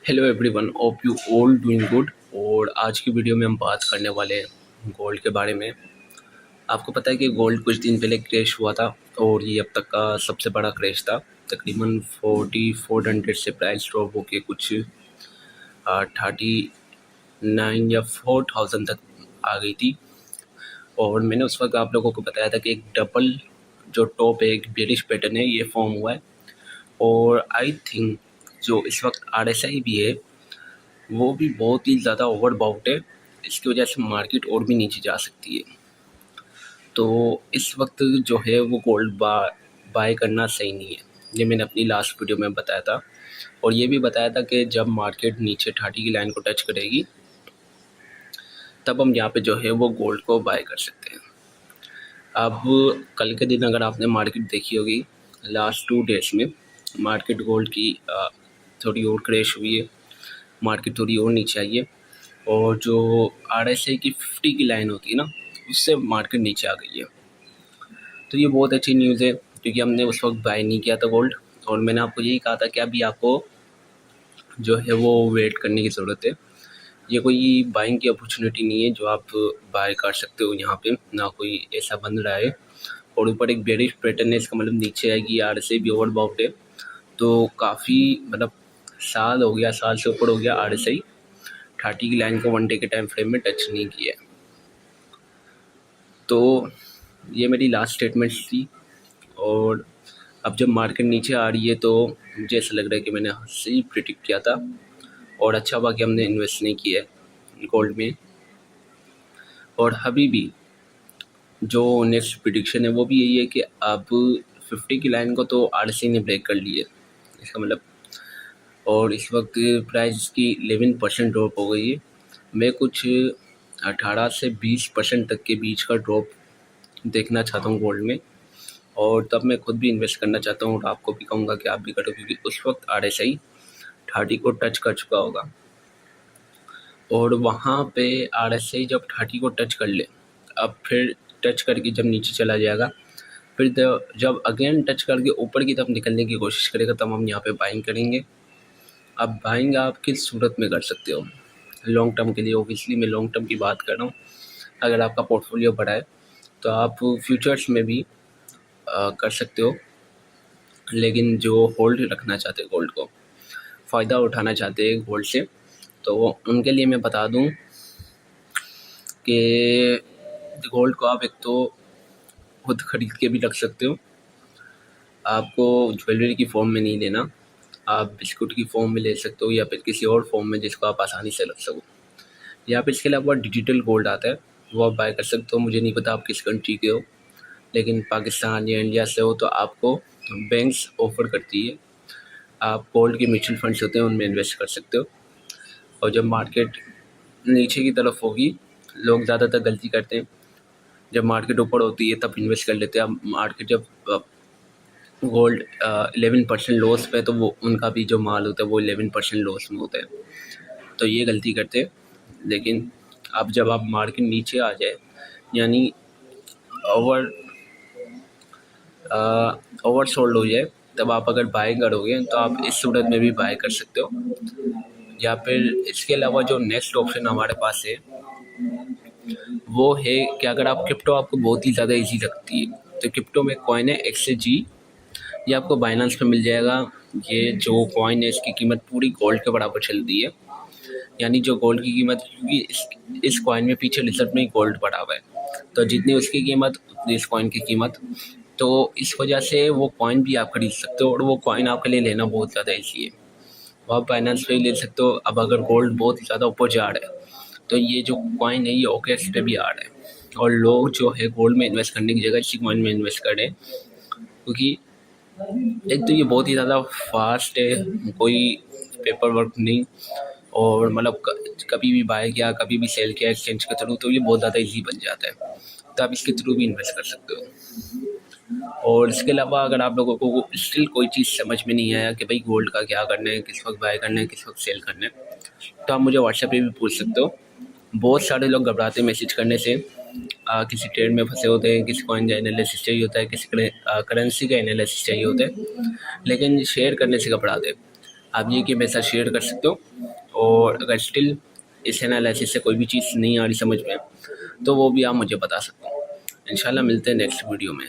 Hello everyone, hope you all doing good. और आज की वीडियो में हम बात करने वाले हैं गोल्ड के बारे में। आपको पता है कि गोल्ड कुछ दिन पहले क्रैश हुआ था और ये अब तक का सबसे बड़ा क्रैश था। तकरीबन 4400 से प्राइस ड्रॉप होके कुछ 39 या 4000 तक आ गई थी। और मैंने उस वक्त आप लोगों को बताया था कि एक डबल जो टॉप है, एक बेरिश पैटर्न है, ये फॉर्म हुआ है। और आई थिंक जो इस वक्त RSI भी है वो भी बहुत ही ज़्यादा ओवरबाउट है। इसकी वजह से मार्केट और भी नीचे जा सकती है। तो इस वक्त जो है वो गोल्ड बाय करना सही नहीं है। ये मैंने अपनी लास्ट वीडियो में बताया था और ये भी बताया था कि जब मार्केट नीचे 30 की लाइन को टच करेगी तब हम यहाँ पे जो है वो गोल्ड को बाय कर सकते हैं। अब कल के दिन अगर आपने मार्केट देखी होगी, लास्ट 2 डेज में मार्केट गोल्ड की थोड़ी और क्रैश हुई है, मार्केट थोड़ी और नीचे आई है। और जो RSI की 50 की लाइन होती है ना, उससे मार्केट नीचे आ गई है। तो ये बहुत अच्छी न्यूज़ है क्योंकि हमने उस वक्त बाय नहीं किया था गोल्ड। और मैंने आपको यही कहा था कि अभी आपको जो है वो वेट करने की ज़रूरत है। ये कोई बाइंग की अपॉर्चुनिटी नहीं है जो आप बाय कर सकते हो यहाँ पे, ना कोई ऐसा बन रहा है। और ऊपर एक बेरिश पैटर्न है, इसका मतलब नीचे आएगी। RSI भी ओवरबाउट है, तो काफ़ी मतलब साल हो गया, साल से ऊपर हो गया RSI 30 की लाइन को 1 डे के टाइम फ्रेम में टच नहीं किया है। तो ये मेरी लास्ट स्टेटमेंट्स थी। और अब जब मार्केट नीचे आ रही है तो मुझे ऐसा लग रहा है कि मैंने सही प्रिडिक्ट किया था और अच्छा हुआ कि हमने इन्वेस्ट नहीं किया है गोल्ड में। और अभी भी जो नेक्स्ट प्रिडिक्शन है वो भी यही है कि अब 50 की लाइन को तो RSI ने ब्रेक कर ली है, इसका मतलब। और इस वक्त प्राइस की 11% ड्रॉप हो गई है। मैं कुछ 18 से 20% तक के बीच का ड्रॉप देखना चाहता हूँ गोल्ड में। और तब मैं खुद भी इन्वेस्ट करना चाहता हूँ और आपको भी कहूँगा कि आप भी करो, क्योंकि उस वक्त RSI 30 को टच कर चुका होगा। और वहाँ पे RSI जब 30 को टच कर ले, अब फिर टच करके जब नीचे चला जाएगा, फिर जब अगेन टच करके ऊपर की तरफ निकलने की कोशिश करेगा तब हम यहाँ पे बाइंग करेंगे। अब बाइंग आप किस सूरत में कर सकते हो? लॉन्ग टर्म के लिए ओबियसली मैं लॉन्ग टर्म की बात कर रहा हूँ। अगर आपका पोर्टफोलियो बड़ा है तो आप फ्यूचर्स में भी कर सकते हो। लेकिन जो होल्ड रखना चाहते हैं गोल्ड को, फ़ायदा उठाना चाहते हैं गोल्ड से, तो उनके लिए मैं बता दूं कि गोल्ड को आप एक तो खुद ख़रीद के भी रख सकते हो। आपको ज्वेलरी की फॉर्म में नहीं लेना, आप बिस्कुट की फॉर्म में ले सकते हो या फिर किसी और फॉर्म में जिसको आप आसानी से रख सको। या फिर इसके अलावा डिजिटल गोल्ड आता है, वो आप बाय कर सकते हो। मुझे नहीं पता आप किस कंट्री के हो, लेकिन पाकिस्तान या इंडिया से हो तो आपको बैंक्स ऑफ़र करती है, आप गोल्ड के म्यूचुअल फंड्स होते हैं उनमें इन्वेस्ट कर सकते हो। और जब मार्केट नीचे की तरफ होगी, लोग ज़्यादातर गलती करते हैं, जब मार्केट ऊपर होती है तब इन्वेस्ट कर लेते हैं। अब मार्केट जब गोल्ड 11% लॉस पे, तो वो उनका भी जो माल होता है वो 11% लॉस में होता है, तो ये गलती करते हैं। लेकिन अब जब आप मार्केट नीचे आ जाए, यानी ओवर ओवर सोल्ड हो जाए, तब आप अगर बाय करोगे तो आप इस सूरत में भी बाय कर सकते हो। या फिर इसके अलावा जो नेक्स्ट ऑप्शन हमारे पास है वो है कि अगर आप क्रिप्टो आपको बहुत ही ज़्यादा इजी लगती है, तो क्रिप्टो में कॉइन है XAG, ये आपको बाइनेंस पे मिल जाएगा। ये जो कॉइन है इसकी कीमत पूरी गोल्ड के बराबर चलती है, यानी जो गोल्ड की कीमत, क्योंकि इस कॉइन में पीछे रिजर्व में गोल्ड पड़ा हुआ है, तो जितनी उसकी कीमत उतनी इस कॉइन की कीमत। तो इस वजह से वो कॉइन भी आप खरीद सकते हो और वो कॉइन आपके लिए लेना बहुत ज़्यादा ईजी है। वो आप बाइनेंस पे ही ले सकते हो। अब अगर गोल्ड बहुत ही ज़्यादा ऊपर जा रहा है तो ये जो कॉइन है ये OKX पे भी आ रहा है, और लोग जो है गोल्ड में इन्वेस्ट करने की जगह इसी कॉइन में इन्वेस्ट कर रहे हैं, क्योंकि एक तो ये बहुत ही ज़्यादा फास्ट है, कोई पेपर वर्क नहीं, और मतलब कभी भी बाय किया कभी भी सेल किया एक्सचेंज के थ्रू, तो ये बहुत ज़्यादा इजी बन जाता है, तो आप इसके थ्रू भी इन्वेस्ट कर सकते हो। और इसके अलावा अगर आप लोगों को स्टिल कोई चीज़ समझ में नहीं आया कि भाई गोल्ड का क्या करना है, किस वक्त बाय करना है, किस वक्त सेल करना है, तो आप मुझे व्हाट्सएप पे भी पूछ सकते हो। बहुत सारे लोग घबराते हैं मैसेज करने से, किसी ट्रेड में फंसे होते हैं, किसी कॉइन का एनालिसिस चाहिए होता है, किसी करेंसी का एनालिसिस चाहिए होता है, लेकिन शेयर करने से घबराते हैं। आप ये कि मेरे साथ शेयर कर सकते हो। और अगर स्टिल इस एनालिसिस से कोई भी चीज़ नहीं आ रही समझ में, तो वो भी आप मुझे बता सकते हो। इंशाल्लाह मिलते हैं नेक्स्ट वीडियो में।